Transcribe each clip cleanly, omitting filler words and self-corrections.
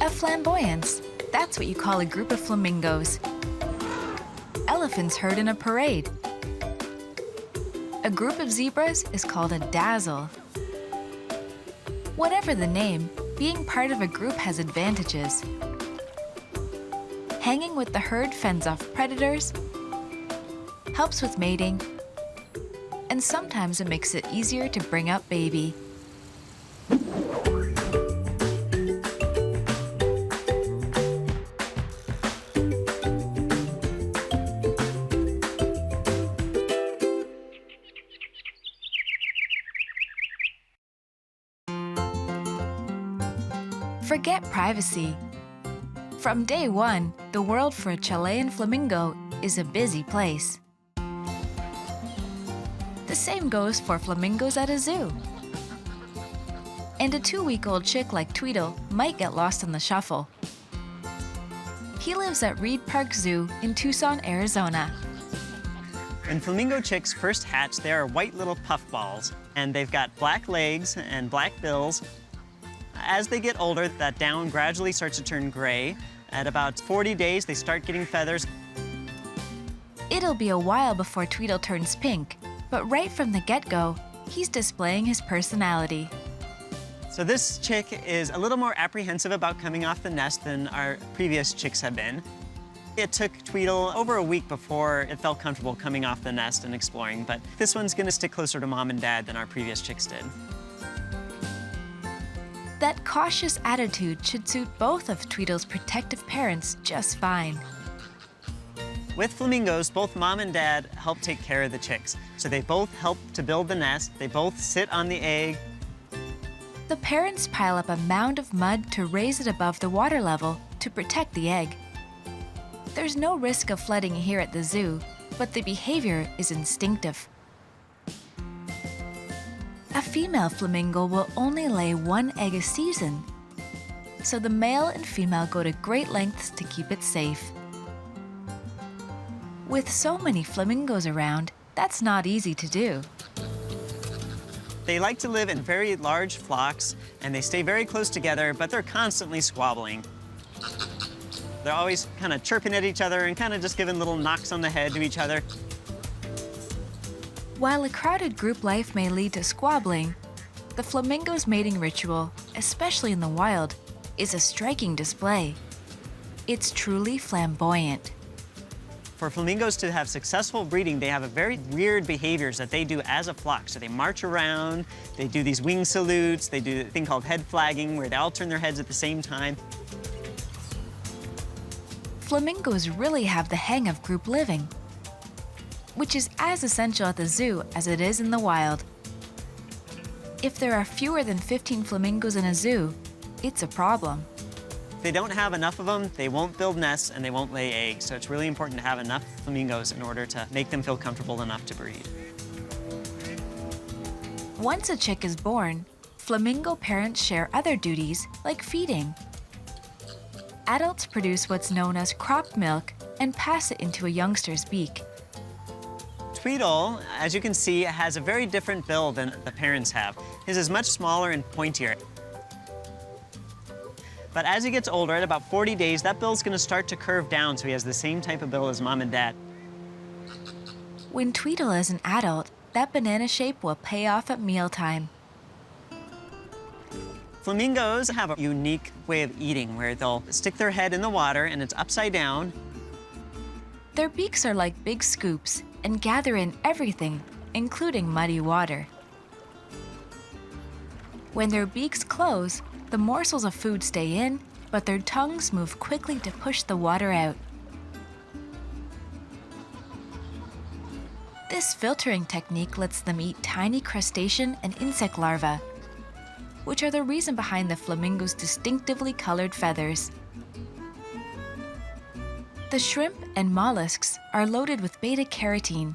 A flamboyance, that's what you call a group of flamingos. Elephants herd in a parade. A group of zebras is called a dazzle. Whatever the name, being part of a group has advantages. Hanging with the herd fends off predators, helps with mating, and sometimes it makes it easier to bring up baby. Forget privacy. From day one, the world for a Chilean flamingo is a busy place. The same goes for flamingos at a zoo. And a 2-week-old chick like Tweedle might get lost in the shuffle. He lives at Reed Park Zoo in Tucson, Arizona. When flamingo chicks first hatch, they are white little puffballs, and they've got black legs and black bills. As they get older, that down gradually starts to turn gray. At about 40 days, they start getting feathers. It'll be a while before Tweedle turns pink, but right from the get-go, he's displaying his personality. So this chick is a little more apprehensive about coming off the nest than our previous chicks have been. It took Tweedle over a week before it felt comfortable coming off the nest and exploring, but this one's gonna stick closer to mom and dad than our previous chicks did. That cautious attitude should suit both of Tweedle's protective parents just fine. With flamingos, both mom and dad help take care of the chicks. So they both help to build the nest, they both sit on the egg. The parents pile up a mound of mud to raise it above the water level to protect the egg. There's no risk of flooding here at the zoo, but the behavior is instinctive. A female flamingo will only lay 1 egg a season, so the male and female go to great lengths to keep it safe. With so many flamingos around, that's not easy to do. They like to live in very large flocks, and they stay very close together, but they're constantly squabbling. They're always kind of chirping at each other and kind of just giving little knocks on the head to each other. While a crowded group life may lead to squabbling, the flamingo's mating ritual, especially in the wild, is a striking display. It's truly flamboyant. For flamingos to have successful breeding, they have a very weird behaviors that they do as a flock. So they march around, they do these wing salutes, they do a thing called head flagging, where they all turn their heads at the same time. Flamingos really have the hang of group living, which is as essential at the zoo as it is in the wild. If there are fewer than 15 flamingos in a zoo, it's a problem. If they don't have enough of them, they won't build nests and they won't lay eggs. So it's really important to have enough flamingos in order to make them feel comfortable enough to breed. Once a chick is born, flamingo parents share other duties like feeding. Adults produce what's known as crop milk and pass it into a youngster's beak. Tweedle, as you can see, has a very different bill than the parents have. His is much smaller and pointier. But as he gets older, at about 40 days, that bill's gonna start to curve down, so he has the same type of bill as mom and dad. When Tweedle is an adult, that banana shape will pay off at mealtime. Flamingos have a unique way of eating where they'll stick their head in the water and it's upside down. Their beaks are like big scoops and gather in everything, including muddy water. When their beaks close, the morsels of food stay in, but their tongues move quickly to push the water out. This filtering technique lets them eat tiny crustacean and insect larvae, which are the reason behind the flamingo's distinctively colored feathers. The shrimp and mollusks are loaded with beta-carotene,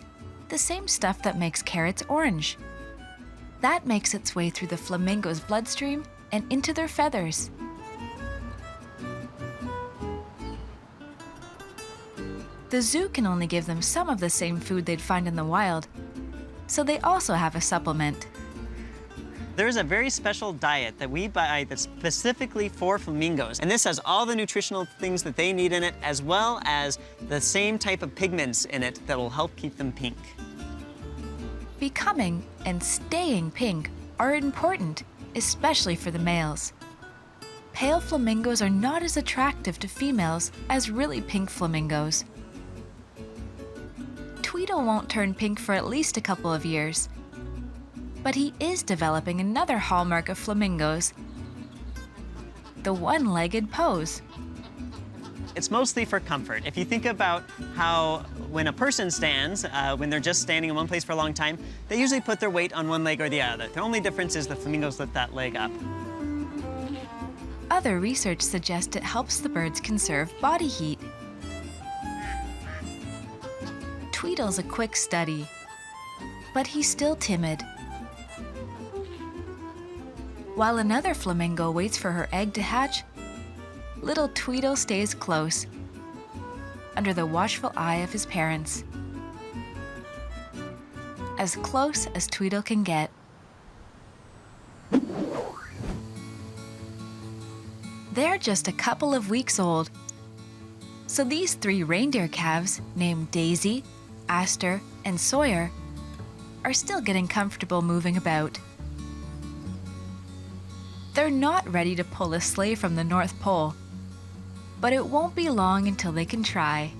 the same stuff that makes carrots orange. That makes its way through the flamingo's bloodstream and into their feathers. The zoo can only give them some of the same food they'd find in the wild, so they also have a supplement. There's a very special diet that we buy that's specifically for flamingos. And this has all the nutritional things that they need in it, as well as the same type of pigments in it that will help keep them pink. Becoming and staying pink are important, especially for the males. Pale flamingos are not as attractive to females as really pink flamingos. Tweedle won't turn pink for at least a couple of years, but he is developing another hallmark of flamingos, the one-legged pose. It's mostly for comfort. If you think about how when a person stands, when they're just standing in one place for a long time, they usually put their weight on one leg or the other. The only difference is the flamingos lift that leg up. Other research suggests it helps the birds conserve body heat. Tweedle's a quick study, but he's still timid. While another flamingo waits for her egg to hatch, little Tweedle stays close, under the watchful eye of his parents. As close as Tweedle can get. They're just a couple of weeks old, so these 3 reindeer calves, named Daisy, Aster, and Sawyer, are still getting comfortable moving about. They're not ready to pull a sleigh from the North Pole, but it won't be long until they can try.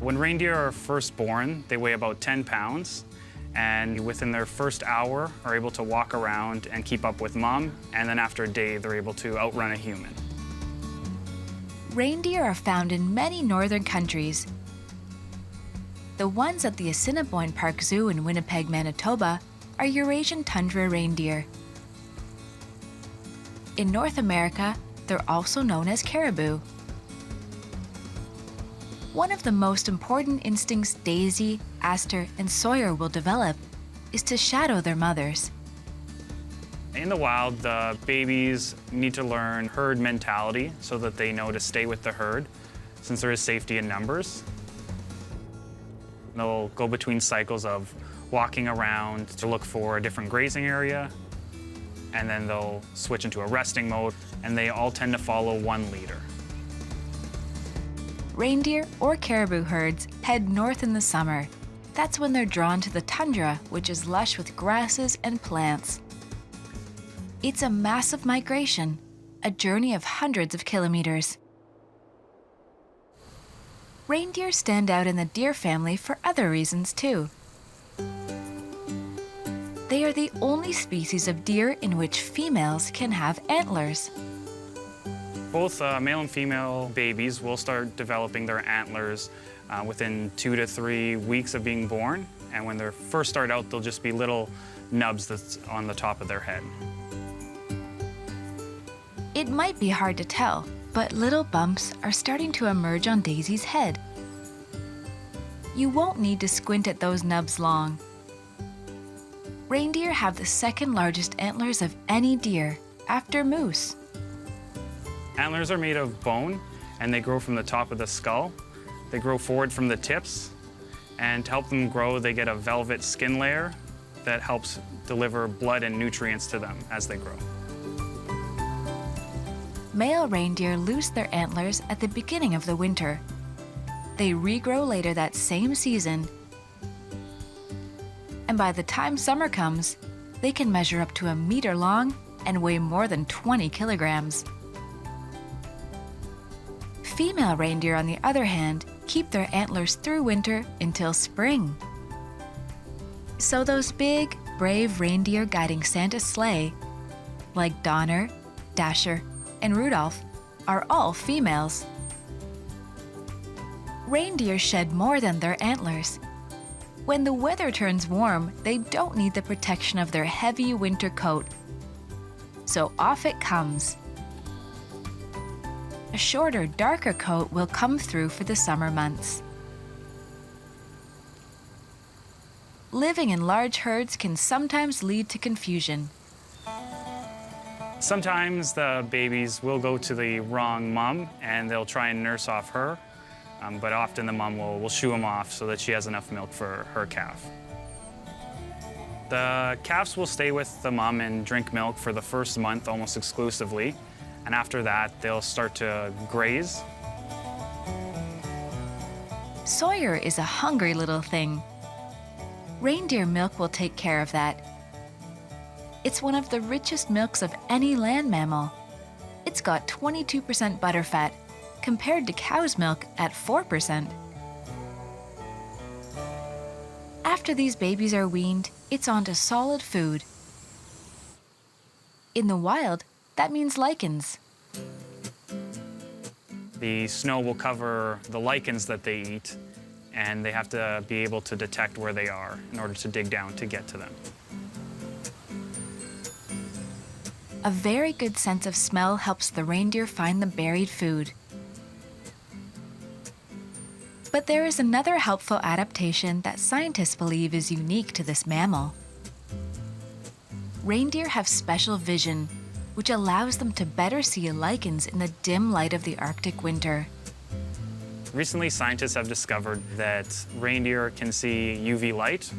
When reindeer are first born, they weigh about 10 pounds, and within their first hour are able to walk around and keep up with mom, and then after a day, they're able to outrun a human. Reindeer are found in many northern countries. The ones at the Assiniboine Park Zoo in Winnipeg, Manitoba, are Eurasian tundra reindeer. In North America, they're also known as caribou. One of the most important instincts Daisy, Aster, and Sawyer will develop is to shadow their mothers. In the wild, the babies need to learn herd mentality so that they know to stay with the herd, since there is safety in numbers. They'll go between cycles of walking around to look for a different grazing area, and then they'll switch into a resting mode, and they all tend to follow one leader. Reindeer or caribou herds head north in the summer. That's when they're drawn to the tundra, which is lush with grasses and plants. It's a massive migration, a journey of hundreds of kilometers. Reindeer stand out in the deer family for other reasons too. They are the only species of deer in which females can have antlers. Both male and female babies will start developing their antlers within 2 to 3 weeks of being born. And when they first start out, they'll just be little nubs that's on the top of their head. It might be hard to tell, but little bumps are starting to emerge on Daisy's head. You won't need to squint at those nubs long. Reindeer have the second largest antlers of any deer, after moose. Antlers are made of bone, and they grow from the top of the skull. They grow forward from the tips, and to help them grow, they get a velvet skin layer that helps deliver blood and nutrients to them as they grow. Male reindeer lose their antlers at the beginning of the winter. They regrow later that same season, and by the time summer comes, they can measure up to 1 meter long and weigh more than 20 kilograms. Female reindeer, on the other hand, keep their antlers through winter until spring. So those big, brave reindeer guiding Santa's sleigh, like Donner, Dasher, and Rudolph, are all females. Reindeer shed more than their antlers. When the weather turns warm, they don't need the protection of their heavy winter coat. So off it comes. A shorter, darker coat will come through for the summer months. Living in large herds can sometimes lead to confusion. Sometimes the babies will go to the wrong mom, and they'll try and nurse off her. But often the mom will shoo them off so that she has enough milk for her calf. The calves will stay with the mom and drink milk for the first month almost exclusively, and after that, they'll start to graze. Sawyer is a hungry little thing. Reindeer milk will take care of that. It's one of the richest milks of any land mammal. It's got 22% butterfat, compared to cow's milk at 4%. After these babies are weaned, it's on to solid food. In the wild, that means lichens. The snow will cover the lichens that they eat, and they have to be able to detect where they are in order to dig down to get to them. A very good sense of smell helps the reindeer find the buried food. But there is another helpful adaptation that scientists believe is unique to this mammal. Reindeer have special vision, which allows them to better see lichens in the dim light of the Arctic winter. Recently, scientists have discovered that reindeer can see UV light.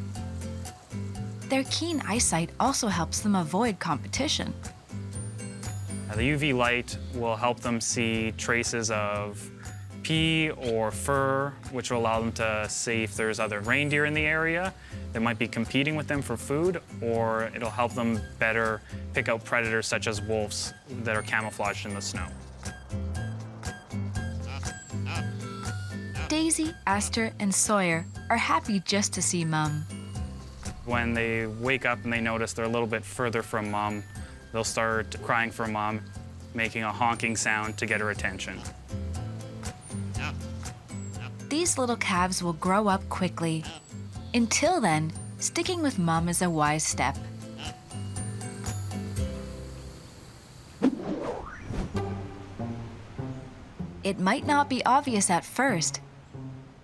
Their keen eyesight also helps them avoid competition. The UV light will help them see traces of pea or fur, which will allow them to see if there's other reindeer in the area that might be competing with them for food, or it'll help them better pick out predators such as wolves that are camouflaged in the snow. Daisy, Aster, and Sawyer are happy just to see Mum. When they wake up and they notice they're a little bit further from Mom, they'll start crying for Mom, making a honking sound to get her attention. These little calves will grow up quickly. Until then, sticking with Mum is a wise step. It might not be obvious at first,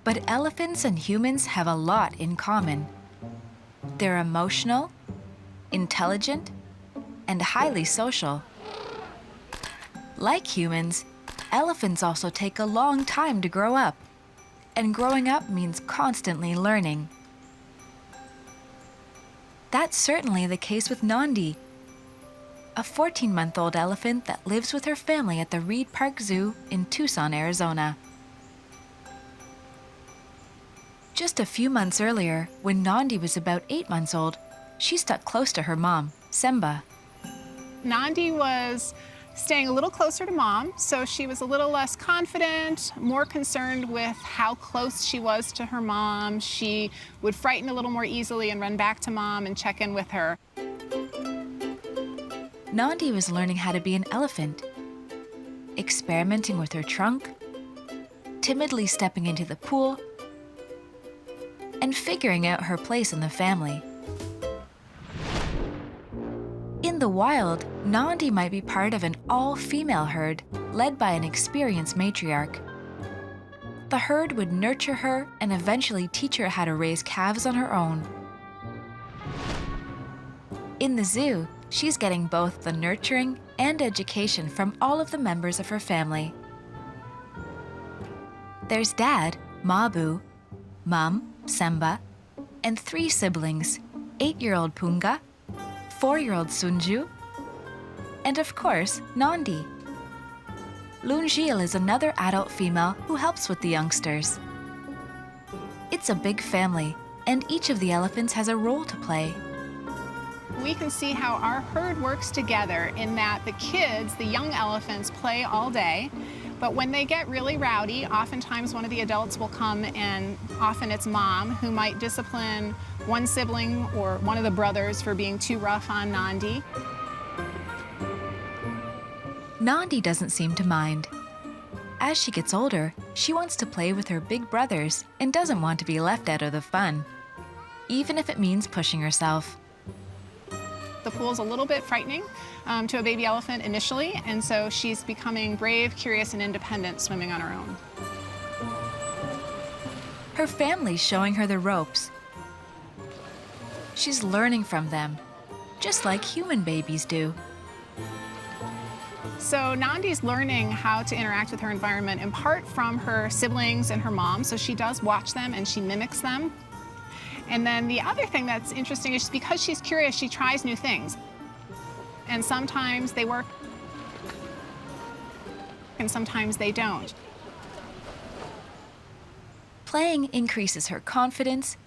but elephants and humans have a lot in common. They're emotional, intelligent, and highly social. Like humans, elephants also take a long time to grow up, and growing up means constantly learning. That's certainly the case with Nandi, a 14-month-old elephant that lives with her family at the Reed Park Zoo in Tucson, Arizona. Just a few months earlier, when Nandi was about 8 months old, she stuck close to her mom, Semba. Nandi was staying a little closer to Mom, so she was a little less confident, more concerned with how close she was to her mom. She would frighten a little more easily and run back to Mom and check in with her. Nandi was learning how to be an elephant, experimenting with her trunk, timidly stepping into the pool, and figuring out her place in the family. In the wild, Nandi might be part of an all-female herd led by an experienced matriarch. The herd would nurture her and eventually teach her how to raise calves on her own. In the zoo, she's getting both the nurturing and education from all of the members of her family. There's Dad, Mabu, Mum, Semba, and 3 siblings, 8-year-old Punga, 4-year-old Sunju, and of course, Nandi. Lunjil is another adult female who helps with the youngsters. It's a big family, and each of the elephants has a role to play. We can see how our herd works together in that the kids, the young elephants, play all day, but when they get really rowdy, oftentimes one of the adults will come, and often it's Mom who might discipline one sibling or one of the brothers for being too rough on Nandi. Nandi doesn't seem to mind. As she gets older, she wants to play with her big brothers and doesn't want to be left out of the fun, even if it means pushing herself. The pool's a little bit frightening to a baby elephant initially, and so she's becoming brave, curious, and independent swimming on her own. Her family's showing her the ropes. She's learning from them, just like human babies do. So Nandi's learning how to interact with her environment in part from her siblings and her mom, so she does watch them and she mimics them. And then the other thing that's interesting is because she's curious, she tries new things. And sometimes they work, and sometimes they don't. Playing increases her confidence,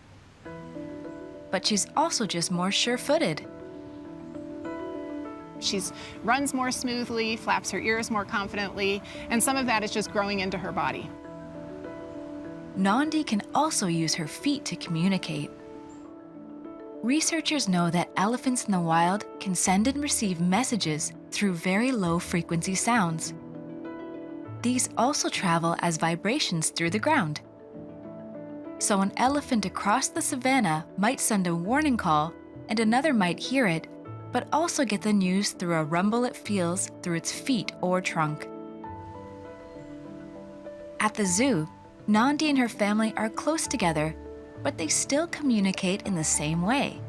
but she's also just more sure-footed. She runs more smoothly, flaps her ears more confidently, and some of that is just growing into her body. Nandi can also use her feet to communicate. Researchers know that elephants in the wild can send and receive messages through very low-frequency sounds. These also travel as vibrations through the ground. So an elephant across the savanna might send a warning call, and another might hear it, but also get the news through a rumble it feels through its feet or trunk. At the zoo, Nandi and her family are close together, but they still communicate in the same way.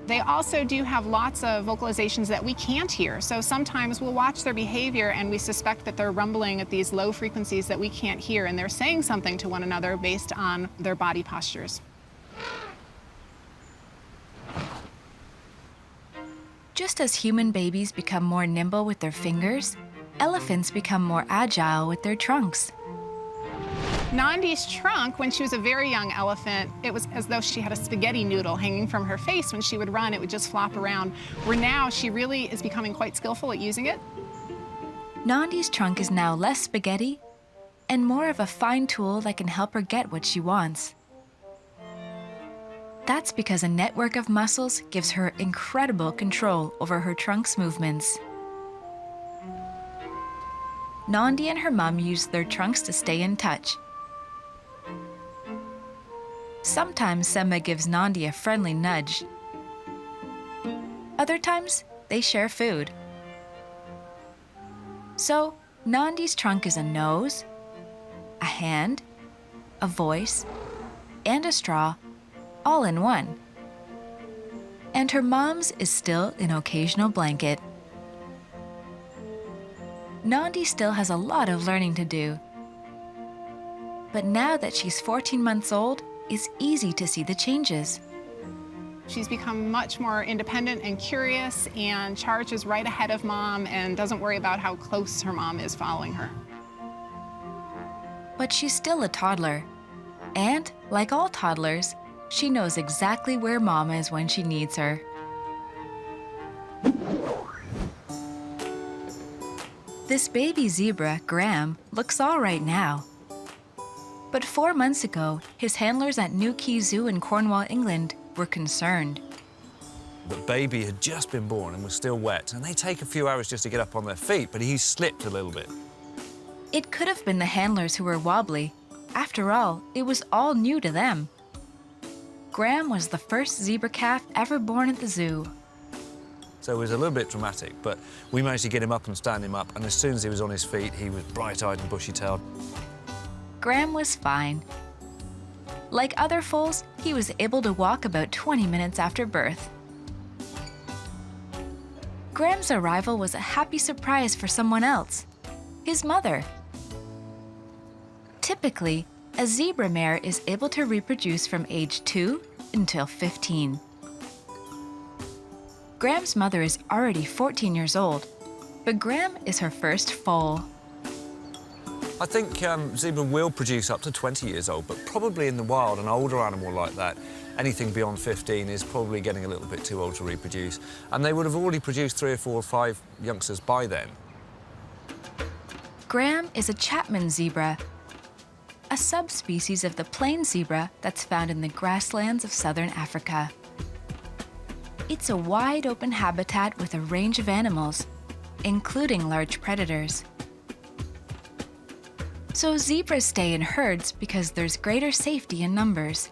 They also do have lots of vocalizations that we can't hear, so sometimes we'll watch their behavior and we suspect that they're rumbling at these low frequencies that we can't hear, and they're saying something to one another based on their body postures. Just as human babies become more nimble with their fingers, elephants become more agile with their trunks. Nandi's trunk, when she was a very young elephant, it was as though she had a spaghetti noodle hanging from her face. When she would run, it would just flop around, where now she really is becoming quite skillful at using it. Nandi's trunk is now less spaghetti and more of a fine tool that can help her get what she wants. That's because a network of muscles gives her incredible control over her trunk's movements. Nandi and her mom use their trunks to stay in touch. Sometimes Semba gives Nandi a friendly nudge. Other times, they share food. So, Nandi's trunk is a nose, a hand, a voice, and a straw, all in one. And her mom's is still an occasional blanket. Nandi still has a lot of learning to do. But now that she's 14 months old, it's easy to see the changes. She's become much more independent and curious and charges right ahead of mom and doesn't worry about how close her mom is following her. But she's still a toddler. And, like all toddlers, she knows exactly where mom is when she needs her. This baby zebra, Graham, looks all right now. But 4 months ago, his handlers at Newquay Zoo in Cornwall, England, were concerned. The baby had just been born and was still wet, and they take a few hours just to get up on their feet, but he slipped a little bit. It could have been the handlers who were wobbly. After all, it was all new to them. Graham was the first zebra calf ever born at the zoo. So it was a little bit dramatic, but we managed to get him up and stand him up, and as soon as he was on his feet, he was bright-eyed and bushy-tailed. Graham was fine. Like other foals, he was able to walk about 20 minutes after birth. Graham's arrival was a happy surprise for someone else, his mother. Typically, a zebra mare is able to reproduce from age 2 until 15. Graham's mother is already 14 years old, but Graham is her first foal. I think zebra will produce up to 20 years old, but probably in the wild, an older animal like that, anything beyond 15 is probably getting a little bit too old to reproduce. And they would have already produced 3 or 4 or 5 youngsters by then. Graham is a Chapman zebra, a subspecies of the plain zebra that's found in the grasslands of southern Africa. It's a wide-open habitat with a range of animals, including large predators. So zebras stay in herds because there's greater safety in numbers.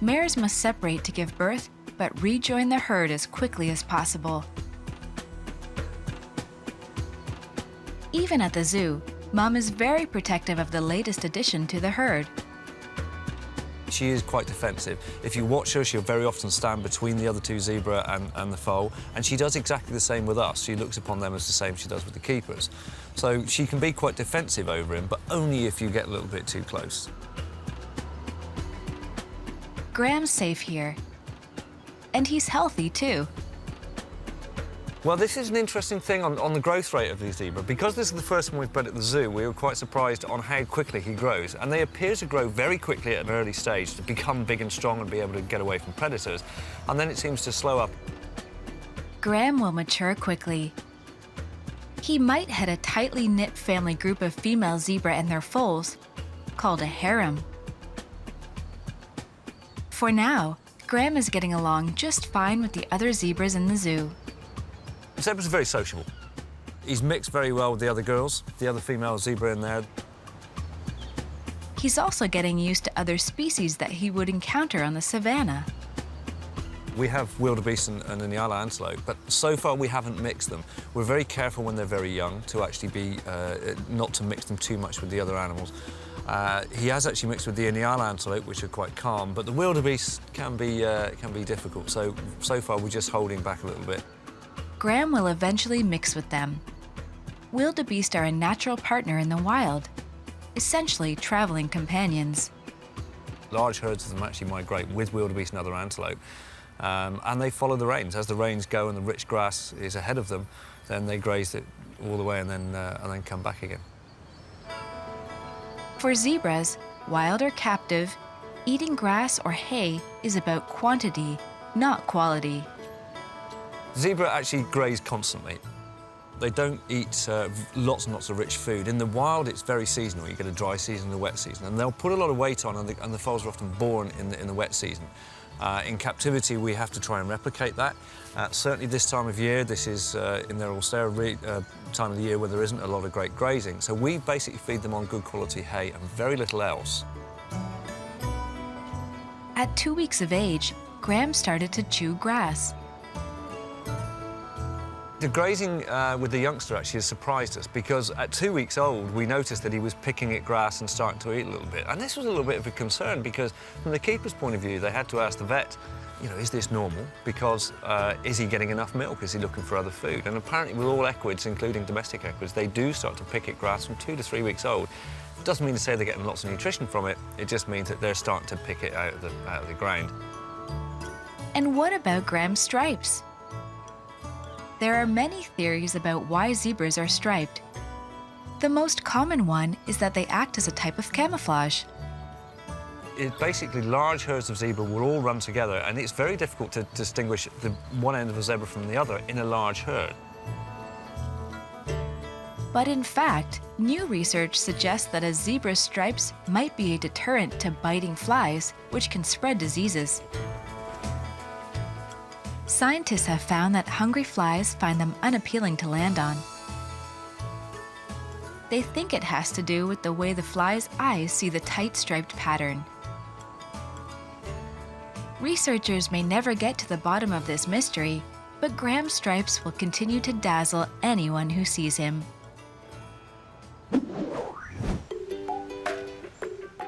Mares must separate to give birth, but rejoin the herd as quickly as possible. Even at the zoo, Mom is very protective of the latest addition to the herd. She is quite defensive. If you watch her, she'll very often stand between the other 2 zebra and the foal, and she does exactly the same with us. She looks upon them as the same she does with the keepers. So she can be quite defensive over him, but only if you get a little bit too close. Graham's safe here. And he's healthy too. Well, this is an interesting thing on the growth rate of the zebra. Because this is the first one we've bred at the zoo, we were quite surprised on how quickly he grows. And they appear to grow very quickly at an early stage to become big and strong and be able to get away from predators. And then it seems to slow up. Graham will mature quickly. He might head a tightly knit family group of female zebra and their foals, called a harem. For now, Graham is getting along just fine with the other zebras in the zoo. Zebra's very sociable. He's mixed very well with the other girls, the other female zebra in there. He's also getting used to other species that he would encounter on the savannah. We have wildebeest and an Inyala antelope, but so far we haven't mixed them. We're very careful when they're very young to actually be, not to mix them too much with the other animals. He has actually mixed with the Inyala antelope, which are quite calm, but the wildebeest can be difficult. So far we're just holding back a little bit. Graham will eventually mix with them. Wildebeest are a natural partner in the wild, essentially traveling companions. Large herds of them actually migrate with wildebeest and other antelope, and they follow the rains. As the rains go and the rich grass is ahead of them, then they graze it all the way and then come back again. For zebras, wild or captive, eating grass or hay is about quantity, not quality. Zebra actually graze constantly. They don't eat lots and lots of rich food. In the wild, it's very seasonal. You get a dry season and a wet season, and they'll put a lot of weight on, and the foals are often born in the wet season. In captivity, we have to try and replicate that. Certainly this time of year, this is in their austere time of the year where there isn't a lot of great grazing. So we basically feed them on good quality hay and very little else. At 2 weeks of age, Graham started to chew grass. The grazing with the youngster actually has surprised us, because at 2 weeks old, we noticed that he was picking at grass and starting to eat a little bit. And this was a little bit of a concern, because from the keeper's point of view, they had to ask the vet, you know, is this normal? Because is he getting enough milk? Is he looking for other food? And apparently with all equids, including domestic equids, they do start to pick at grass from 2 to 3 weeks old. It doesn't mean to say they're getting lots of nutrition from it. It just means that they're starting to pick it out of the ground. And what about Graham's stripes? There are many theories about why zebras are striped. The most common one is that they act as a type of camouflage. It's basically large herds of zebra will all run together, and it's very difficult to distinguish the one end of a zebra from the other in a large herd. But in fact, new research suggests that a zebra's stripes might be a deterrent to biting flies, which can spread diseases. Scientists have found that hungry flies find them unappealing to land on. They think it has to do with the way the fly's eyes see the tight striped pattern. Researchers may never get to the bottom of this mystery, but Graham's stripes will continue to dazzle anyone who sees him.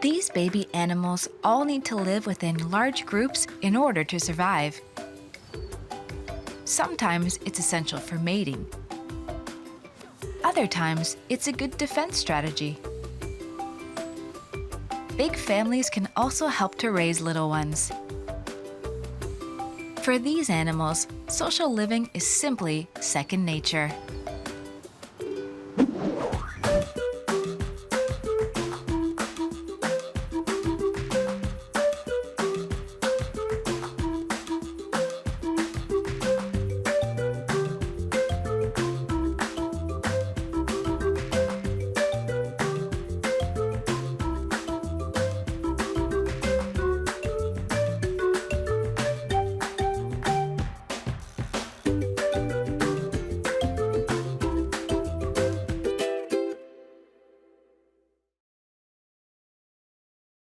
These baby animals all need to live within large groups in order to survive. Sometimes it's essential for mating. Other times, it's a good defense strategy. Big families can also help to raise little ones. For these animals, social living is simply second nature.